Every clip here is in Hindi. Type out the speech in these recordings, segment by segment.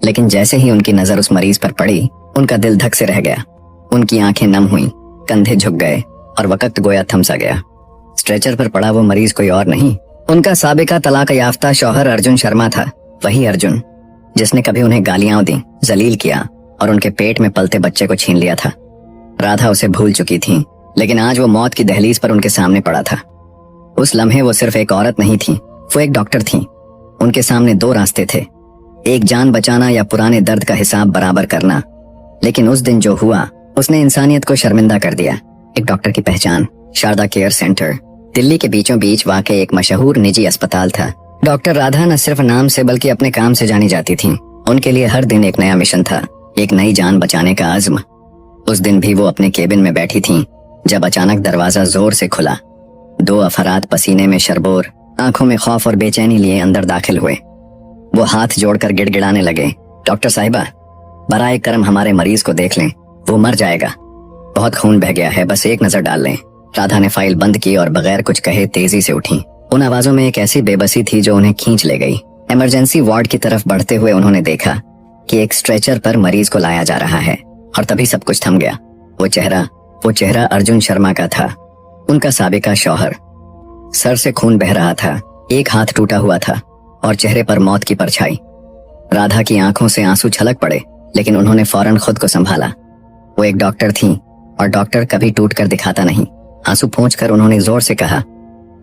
लेकिन जैसे ही उनकी नजर उस मरीज पर पड़ी, उनका दिल धक से रह गया। उनकी आंखें नम हुईं, कंधे झुक गए और वक्त गोया थम सा गया। स्ट्रेचर पर पड़ा वो मरीज कोई और नहीं, उनका साबिका तलाक याफ्ता शौहर अर्जुन शर्मा था। वही अर्जुन जिसने कभी उन्हें गालियां दी, जलील किया और उनके पेट में पलते बच्चे को छीन लिया था। राधा उसे भूल चुकी थी, लेकिन आज वो मौत की दहलीज पर उनके सामने पड़ा था। उस लम्हे वो सिर्फ एक औरत नहीं थी, वो एक डॉक्टर थी। उनके सामने दो रास्ते थे, एक जान बचाना या पुराने दर्द का हिसाब बराबर करना। लेकिन उस दिन जो हुआ उसने इंसानियत को शर्मिंदा कर दिया। एक डॉक्टर की पहचान, शारदा केयर सेंटर, दिल्ली के बीचों बीच वाक़ई एक मशहूर निजी अस्पताल था। डॉक्टर राधा न सिर्फ नाम से बल्कि अपने काम से जानी जाती थी। उनके लिए हर दिन एक नया मिशन था, एक नई जान बचाने का आज़्म। उस दिन भी वो अपने केबिन में बैठी थीं, जब अचानक दरवाजा जोर से खुला। दो अफराद पसीने में शरबोर, आंखों में खौफ और बेचैनी लिए अंदर दाखिल हुए। वो हाथ जोड़कर गिड़गिड़ाने लगे, डॉक्टर साहिबा, बराए करम हमारे मरीज को देख लें, वो मर जाएगा, बहुत खून बह गया है, बस एक नजर डाल लें। राधा ने फाइल बंद की और बगैर कुछ कहे तेजी से उठी। उन आवाजों में एक ऐसी बेबसी थी जो उन्हें खींच ले गई। इमरजेंसी वार्ड की तरफ बढ़ते हुए उन्होंने देखा कि एक स्ट्रेचर पर मरीज को लाया जा रहा है, और तभी सब कुछ थम गया। वो चेहरा अर्जुन शर्मा का था, उनका साबिका शौहर। सर से खून बह रहा था, एक हाथ टूटा हुआ था और चेहरे पर मौत की परछाई। राधा की आंखों से आंसू छलक पड़े, लेकिन उन्होंने फौरन खुद को संभाला। वो एक डॉक्टर थीं और डॉक्टर कभी टूट कर दिखाता नहीं। आंसू पोंछकर उन्होंने जोर से कहा,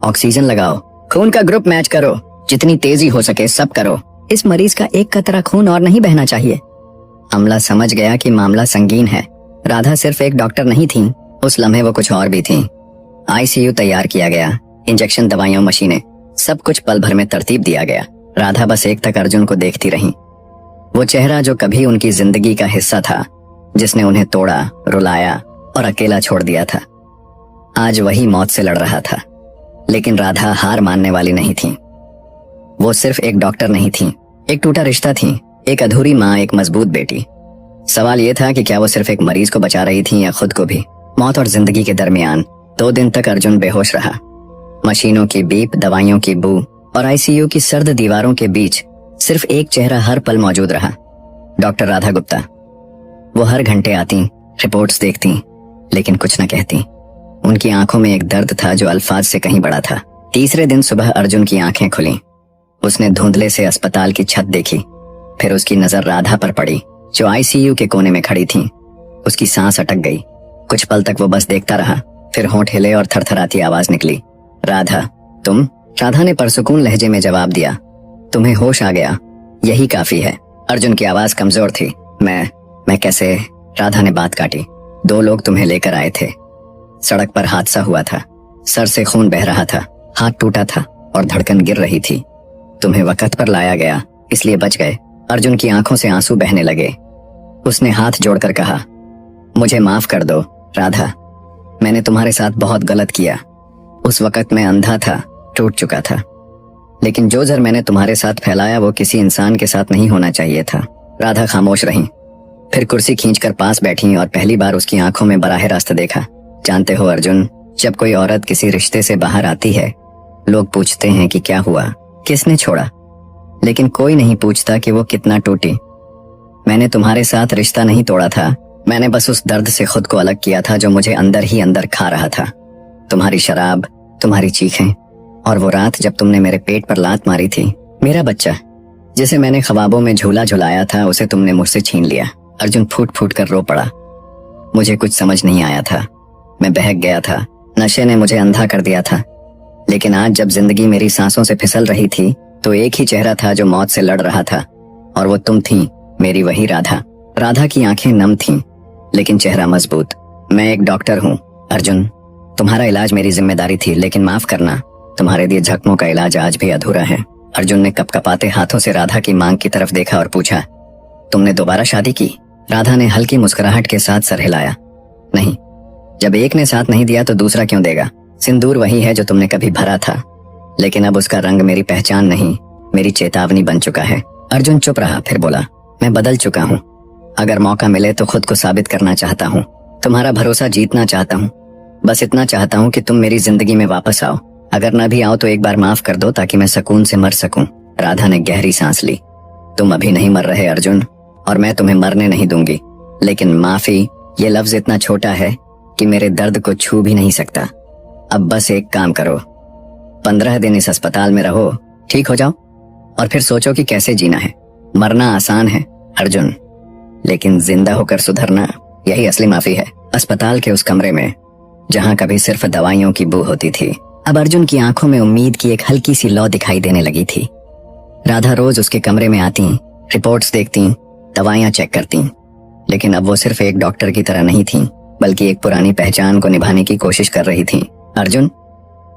ऑक्सीजन लगाओ, खून का ग्रुप मैच करो, जितनी तेजी हो सके सब करो, इस मरीज का एक कतरा खून और नहीं बहना चाहिए। अमला समझ गया कि मामला संगीन है। राधा सिर्फ एक डॉक्टर नहीं थी, उस लम्हे वो कुछ और भी थी। आईसीयू तैयार किया गया, इंजेक्शन, दवाइयां, मशीनें, सब कुछ पल भर में तरतीब दिया गया। राधा बस एक तक अर्जुन को देखती रही। वो चेहरा जो कभी उनकी जिंदगी का हिस्सा था, जिसने उन्हें तोड़ा, रुलाया और अकेला छोड़ दिया था, आज वही मौत से लड़ रहा था। लेकिन राधा हार मानने वाली नहीं थी। वो सिर्फ एक डॉक्टर नहीं थी, एक टूटा रिश्ता थी, एक अधूरी माँ, एक मजबूत बेटी। सवाल ये था कि क्या वो सिर्फ एक मरीज को बचा रही थी या खुद को भी। मौत और जिंदगी के दरमियान 2 दिन तक अर्जुन बेहोश रहा। मशीनों की बीप, दवाइयों की बू और आईसीयू की सर्द दीवारों के बीच सिर्फ एक चेहरा हर पल मौजूद रहा, डॉक्टर राधा गुप्ता। वो हर घंटे आती, रिपोर्ट्स देखती, लेकिन कुछ न कहती। उनकी आंखों में एक दर्द था जो अल्फाज से कहीं बड़ा था। तीसरे दिन सुबह अर्जुन की आंखें खुली। उसने धुंधले से अस्पताल की छत देखी, फिर उसकी नजर राधा पर पड़ी, जो आईसीयू के कोने में खड़ी थी। उसकी सांस अटक गई। कुछ पल तक वो बस देखता रहा, फिर होंठ हिले और थरथराती आवाज निकली, राधा, तुम? राधा ने परसुकून लहजे में जवाब दिया, तुम्हें होश आ गया, यही काफी है। अर्जुन की आवाज कमजोर थी। मैं कैसे? राधा ने बात काटी। 2 लोग तुम्हें लेकर आए थे, सड़क पर हादसा हुआ था, सर से खून बह रहा था, हाथ टूटा था और धड़कन गिर रही थी। तुम्हें वक्त पर लाया गया, इसलिए बच गए। अर्जुन की आंखों से आंसू बहने लगे। उसने हाथ जोड़कर कहा, मुझे माफ कर दो राधा, मैंने तुम्हारे साथ बहुत गलत किया। उस वक्त मैं अंधा था, टूट चुका था, लेकिन जो जर मैंने तुम्हारे साथ फैलाया वो किसी इंसान के साथ नहीं होना चाहिए था। राधा खामोश रही, फिर कुर्सी खींचकर पास बैठी और पहली बार उसकी आंखों में बराह रास्त देखा। जानते हो अर्जुन, जब कोई औरत किसी रिश्ते से बाहर आती है, लोग पूछते हैं कि क्या हुआ, किसने छोड़ा, लेकिन कोई नहीं पूछता कि वो कितना टूटी। मैंने तुम्हारे साथ रिश्ता नहीं तोड़ा था, मैंने बस उस दर्द से खुद को अलग किया था जो मुझे अंदर ही अंदर खा रहा था। तुम्हारी शराब, तुम्हारी चीखें और वो रात जब तुमने मेरे पेट पर लात मारी थी। मेरा बच्चा, जिसे मैंने ख्वाबों में झूला झुलाया था, उसे तुमने मुझसे छीन लिया। अर्जुन फूट फूट कर रो पड़ा। मुझे कुछ समझ नहीं आया था, मैं बहक गया था, नशे ने मुझे अंधा कर दिया था। लेकिन आज जब जिंदगी मेरी सांसों से फिसल रही थी, तो एक ही चेहरा था जो मौत से लड़ रहा था, और वो तुम थी, मेरी वही राधा। राधा की आंखें नम थीं, लेकिन चेहरा मजबूत। मैं एक डॉक्टर हूँ अर्जुन, तुम्हारा इलाज मेरी जिम्मेदारी थी, लेकिन माफ करना, तुम्हारे दिए जख्मों का इलाज आज भी अधूरा है। अर्जुन ने कपकपाते हाथों से राधा की मांग की तरफ देखा और पूछा, तुमने दोबारा शादी की? राधा ने हल्की मुस्कुराहट के साथ सर हिलाया, नहीं, जब एक ने साथ नहीं दिया तो दूसरा क्यों देगा। सिंदूर वही है जो तुमने कभी भरा था, लेकिन अब उसका रंग मेरी पहचान नहीं, मेरी चेतावनी बन चुका है। अर्जुन चुप रहा, फिर बोला, मैं बदल चुका हूँ। अगर मौका मिले तो खुद को साबित करना चाहता हूँ, तुम्हारा भरोसा जीतना चाहता हूँ। बस इतना चाहता हूँ कि तुम मेरी जिंदगी में वापस आओ। अगर न भी आओ तो एक बार माफ कर दो ताकि मैं सुकून से मर सकूं। राधा ने गहरी सांस ली। तुम अभी नहीं मर रहे अर्जुन, और मैं तुम्हें मरने नहीं दूंगी, लेकिन माफी ये लफ्ज इतना छोटा है कि मेरे दर्द को छू भी नहीं सकता। अब बस एक काम करो, 15 दिन इस अस्पताल में रहो, ठीक हो जाओ, और फिर सोचो कि कैसे जीना है। मरना आसान है अर्जुन, लेकिन जिंदा होकर सुधरना यही असली माफी है। अस्पताल के उस कमरे में जहां कभी सिर्फ दवाइयों की बू होती थी, अब अर्जुन की आंखों में उम्मीद की एक हल्की सी लौ दिखाई देने लगी थी। राधा रोज उसके कमरे में आती, रिपोर्ट्स देखती, दवाइयां चेक करती, लेकिन अब वो सिर्फ एक डॉक्टर की तरह नहीं थी, बल्कि एक पुरानी पहचान को निभाने की कोशिश कर रही थी। अर्जुन,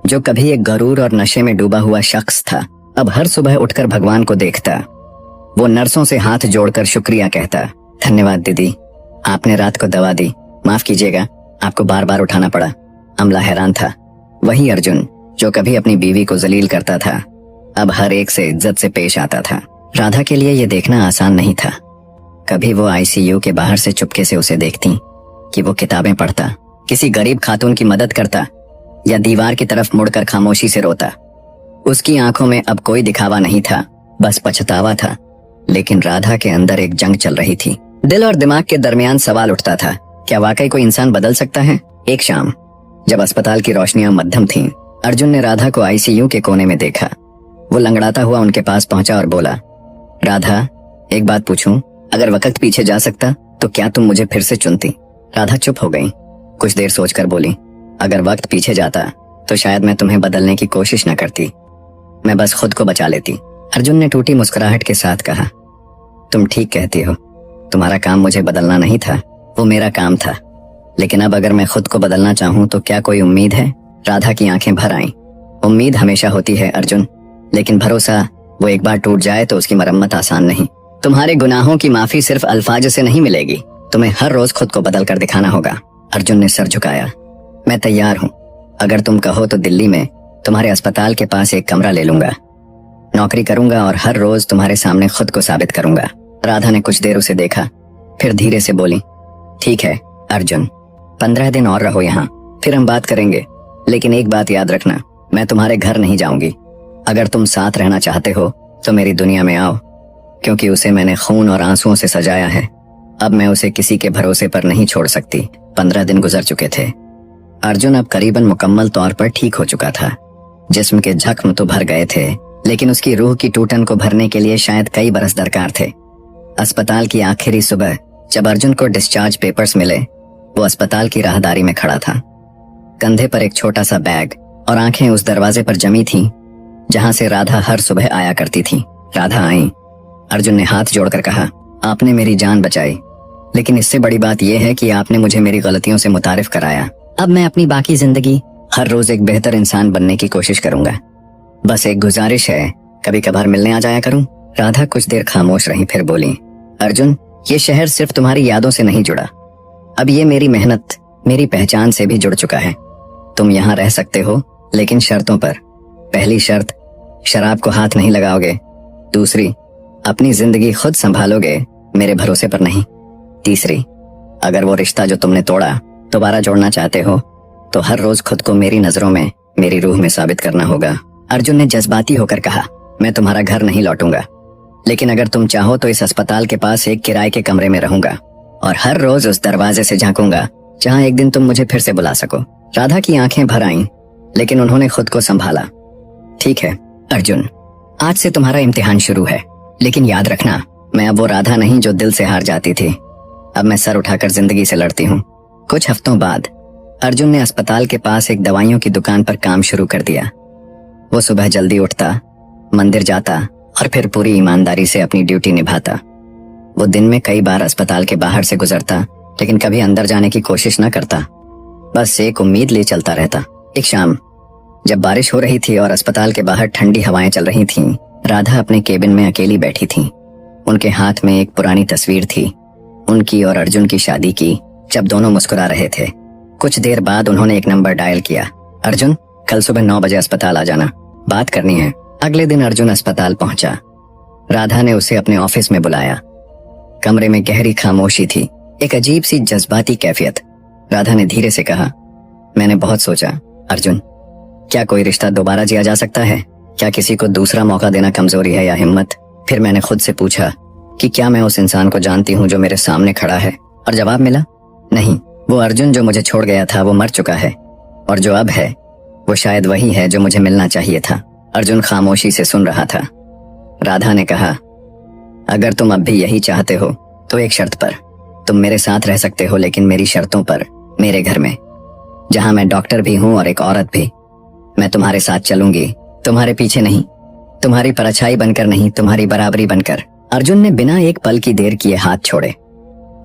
जो कभी एक गरूर और नशे में डूबा हुआ शख्स था, अब हर सुबह उठकर भगवान को देखता। वो नर्सों से हाथ जोड़कर शुक्रिया कहता, धन्यवाद दीदी, आपने रात को दवा दी, माफ कीजिएगा आपको बार बार उठाना पड़ा। अमला हैरान था। वही अर्जुन जो कभी अपनी बीवी को जलील करता था, अब हर एक से इज्जत से पेश आता था। राधा के लिए यह देखना आसान नहीं था। कभी वो आईसीयू के बाहर से चुपके से उसे देखती कि वो किताबें पढ़ता, किसी गरीब खातून की मदद करता, या दीवार की तरफ मुड़कर खामोशी से रोता। उसकी आंखों में अब कोई दिखावा नहीं था, बस पछतावा था। लेकिन राधा के अंदर एक जंग चल रही थी। दिल और दिमाग के दरमियान सवाल उठता था, क्या वाकई कोई इंसान बदल सकता है? एक शाम जब अस्पताल की रोशनियां मध्यम थीं, अर्जुन ने राधा को आईसीयू के कोने में देखा। वो लंगड़ाता हुआ उनके पास पहुंचा और बोला, राधा, एक बात पूछूं? अगर वक्त पीछे जा सकता तो क्या तुम मुझे फिर से चुनती? राधा चुप हो गई, कुछ देर सोचकर बोली, अगर वक्त पीछे जाता तो शायद मैं तुम्हें बदलने की कोशिश न करती, मैं बस खुद को बचा लेती। अर्जुन ने टूटी मुस्कुराहट के साथ कहा, तुम ठीक कहती हो, तुम्हारा काम मुझे बदलना नहीं था, वो मेरा काम था। लेकिन अब अगर मैं खुद को बदलना चाहूं तो क्या कोई उम्मीद है? राधा की आंखें भर आईं। उम्मीद हमेशा होती है अर्जुन, लेकिन भरोसा वो एक बार टूट जाए तो उसकी मरम्मत आसान नहीं। तुम्हारे गुनाहों की माफी सिर्फ अल्फाज से नहीं मिलेगी, तुम्हें हर रोज खुद को बदल कर दिखाना होगा। अर्जुन ने सर झुकाया, मैं तैयार हूँ, अगर तुम कहो तो दिल्ली में तुम्हारे अस्पताल के पास एक कमरा ले लूंगा, नौकरी करूंगा और हर रोज तुम्हारे सामने खुद को साबित करूंगा। राधा ने कुछ देर उसे देखा, फिर धीरे से बोली, ठीक है अर्जुन, 15 दिन और रहो यहाँ, फिर हम बात करेंगे। लेकिन एक बात याद रखना, मैं तुम्हारे घर नहीं जाऊंगी। अगर तुम साथ रहना चाहते हो तो मेरी दुनिया में आओ, क्योंकि उसे मैंने खून और आंसुओं से सजाया है। अब मैं उसे किसी के भरोसे पर नहीं छोड़ सकती। 15 दिन गुजर चुके थे। अर्जुन अब करीबन मुकम्मल तौर पर ठीक हो चुका था। जिस्म के जख्म तो भर गए थे, लेकिन उसकी रूह की टूटन को भरने के लिए शायद कई बरस दरकार थे। अस्पताल की आखिरी सुबह जब अर्जुन को डिस्चार्ज पेपर्स मिले, वो अस्पताल की राहदारी में खड़ा था। कंधे पर एक छोटा सा बैग और आंखें उस दरवाजे पर जमी थीं जहां से राधा हर सुबह आया करती थी। राधा आई। अर्जुन ने हाथ जोड़कर कहा, आपने मेरी जान बचाई, लेकिन इससे बड़ी बात यह है कि आपने मुझे मेरी गलतियों से मुतारिफ कराया। अब मैं अपनी बाकी जिंदगी हर रोज एक बेहतर इंसान बनने की कोशिश करूंगा। बस एक गुजारिश है, कभी कभार मिलने आ जाया करूं। राधा कुछ देर खामोश रही, फिर बोली, अर्जुन, ये शहर सिर्फ तुम्हारी यादों से नहीं जुड़ा, अब ये मेरी मेहनत, मेरी पहचान से भी जुड़ चुका है। तुम यहाँ रह सकते हो, लेकिन शर्तों पर। पहली शर्त, शराब को हाथ नहीं लगाओगे। दूसरी, अपनी जिंदगी खुद संभालोगे, मेरे भरोसे पर नहीं। तीसरी, अगर वो रिश्ता जो तुमने तोड़ा दोबारा जोड़ना चाहते हो तो हर रोज खुद को मेरी नजरों में, मेरी रूह में साबित करना होगा। अर्जुन ने जज्बाती होकर कहा, मैं तुम्हारा घर नहीं लौटूंगा, लेकिन अगर तुम चाहो तो इस अस्पताल के पास एक किराए के कमरे में रहूंगा और हर रोज उस दरवाजे से झांकूंगा जहां एक दिन तुम मुझे फिर से बुला सको। राधा की आंखें भर आईं, लेकिन उन्होंने खुद को संभाला। ठीक है अर्जुन, आज से तुम्हारा इम्तिहान शुरू है, लेकिन याद रखना, मैं अब वो राधा नहीं जो दिल से हार जाती थी। अब मैं सर उठाकर जिंदगी से लड़ती हूँ। कुछ हफ्तों बाद अर्जुन ने अस्पताल के पास एक दवाइयों की दुकान पर काम शुरू कर दिया। वो सुबह जल्दी उठता, मंदिर जाता और फिर पूरी ईमानदारी से अपनी ड्यूटी निभाता। वो दिन में कई बार अस्पताल के बाहर से गुजरता, लेकिन कभी अंदर जाने की कोशिश न करता, बस एक उम्मीद ले चलता रहता। एक शाम जब बारिश हो रही थी और अस्पताल के बाहर ठंडी हवाएं चल रही थीं, राधा अपने केबिन में अकेली बैठी थी। उनके हाथ में एक पुरानी तस्वीर थी, उनकी और अर्जुन की शादी की, जब दोनों मुस्कुरा रहे थे। कुछ देर बाद उन्होंने एक नंबर डायल किया, अर्जुन, कल सुबह 9 बजे अस्पताल आ जाना, बात करनी है। अगले दिन अर्जुन अस्पताल पहुंचा। राधा ने उसे अपने ऑफिस में बुलाया। कमरे में गहरी खामोशी थी, एक अजीब सी जज्बाती कैफियत। राधा ने धीरे से कहा, मैंने बहुत सोचा अर्जुन, क्या कोई रिश्ता दोबारा जिया जा सकता है? क्या किसी को दूसरा मौका देना कमजोरी है या हिम्मत? फिर मैंने खुद से पूछा कि क्या मैं उस इंसान को जानती हूँ जो मेरे सामने खड़ा है, और जवाब मिला नहीं। वो अर्जुन जो मुझे छोड़ गया था वो मर चुका है, और जो अब है वो शायद वही है जो मुझे मिलना चाहिए था। अर्जुन खामोशी से सुन रहा था। राधा ने कहा, अगर तुम अब भी यही चाहते हो तो एक शर्त पर। तुम मेरे साथ रह सकते हो, लेकिन मेरी शर्तों पर, मेरे घर में, जहां मैं डॉक्टर भी हूं और एक औरत भी। मैं तुम्हारे साथ चलूंगी, तुम्हारे पीछे नहीं, तुम्हारी परछाई बनकर नहीं, तुम्हारी बराबरी बनकर। अर्जुन ने बिना एक पल की देर किए हाथ छोड़े।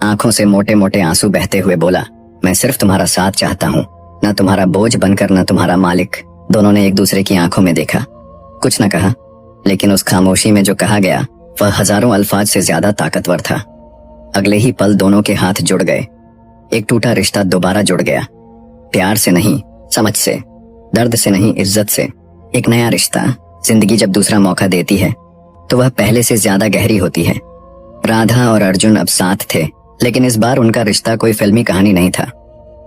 आंखों से मोटे मोटे आंसू बहते हुए बोला, मैं सिर्फ तुम्हारा साथ चाहता हूँ, न तुम्हारा बोझ बनकर, न तुम्हारा मालिक। दोनों ने एक दूसरे की आंखों में देखा, कुछ न कहा, लेकिन उस खामोशी में जो कहा गया वह हजारों अल्फाज से ज्यादा ताकतवर था। अगले ही पल दोनों के हाथ जुड़ गए। एक टूटा रिश्ता दोबारा जुड़ गया, प्यार से नहीं, समझ से, दर्द से नहीं, इज्जत से। एक नया रिश्ता। जिंदगी जब दूसरा मौका देती है तो वह पहले से ज्यादा गहरी होती है। राधा और अर्जुन अब साथ थे, लेकिन इस बार उनका रिश्ता कोई फिल्मी कहानी नहीं था।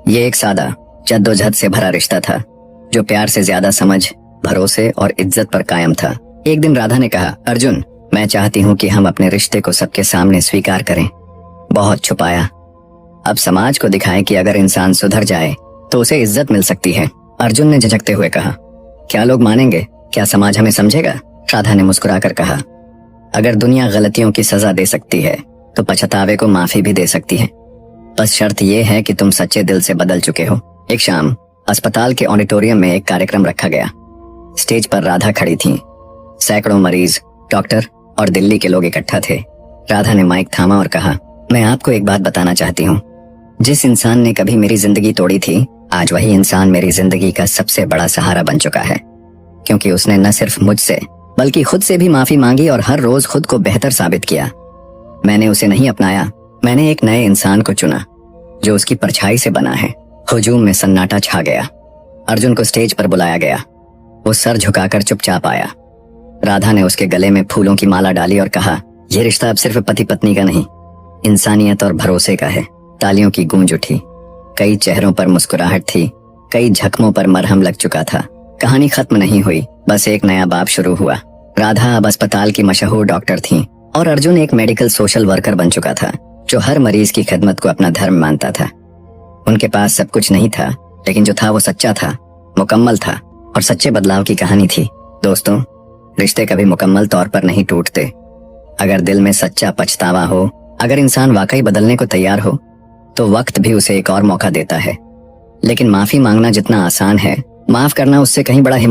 ये एक सादा, जद्दोजहद से भरा रिश्ता था जो प्यार से ज्यादा समझ, भरोसे और इज्जत पर कायम था। एक दिन राधा ने कहा, अर्जुन, मैं चाहती हूँ कि हम अपने रिश्ते को सबके सामने स्वीकार करें। बहुत छुपाया, अब समाज को दिखाएं कि अगर इंसान सुधर जाए तो उसे इज्जत मिल सकती है। अर्जुन ने झिझकते हुए कहा, क्या लोग मानेंगे? क्या समाज हमें समझेगा? राधा ने मुस्कुराकर कहा, अगर दुनिया गलतियों की सजा दे सकती है तो पछतावे को माफी भी दे सकती है। बस शर्त यह है कि तुम सच्चे दिल से बदल चुके हो। एक शाम अस्पताल के ऑडिटोरियम में एक कार्यक्रम रखा गया। स्टेज पर राधा खड़ी थी। सैकड़ों मरीज, डॉक्टर और दिल्ली के लोग इकट्ठा थे। राधा ने माइक थामा और कहा, मैं आपको एक बात बताना चाहती हूँ। जिस इंसान ने कभी मेरी जिंदगी तोड़ी थी, आज वही इंसान मेरी जिंदगी का सबसे बड़ा सहारा बन चुका है, क्योंकि उसने न सिर्फ मुझसे बल्कि खुद से भी माफी मांगी और हर रोज खुद को बेहतर साबित किया। मैंने उसे नहीं अपनाया, मैंने एक नए इंसान को चुना जो उसकी परछाई से बना है। हुजूम में सन्नाटा छा गया। अर्जुन को स्टेज पर बुलाया गया। वो सर झुकाकर चुपचाप आया। राधा ने उसके गले में फूलों की माला डाली और कहा, यह रिश्ता अब सिर्फ पति पत्नी का नहीं, इंसानियत और भरोसे का है। तालियों की गूंज उठी। कई चेहरों पर मुस्कुराहट थी, कई जख्मों पर मरहम लग चुका था। कहानी खत्म नहीं हुई, बस एक नया बाब शुरू हुआ। राधा अब अस्पताल की मशहूर डॉक्टर थी और अर्जुन एक मेडिकल सोशल वर्कर बन चुका था जो हर मरीज की खिदमत को अपना धर्म मानता था। उनके पास सब कुछ नहीं था, लेकिन जो था वो सच्चा था, मुकम्मल था, और सच्चे बदलाव की कहानी थी। दोस्तों, रिश्ते कभी मुकम्मल तौर पर नहीं टूटते। अगर दिल में सच्चा पछतावा हो, अगर इंसान वाकई बदलने को तैयार हो, तो वक्त भी उसे एक और मौका देता है। लेकिन माफी मांगना जितना आसान है, माफ करना उससे कहीं बड़ा हिम्मत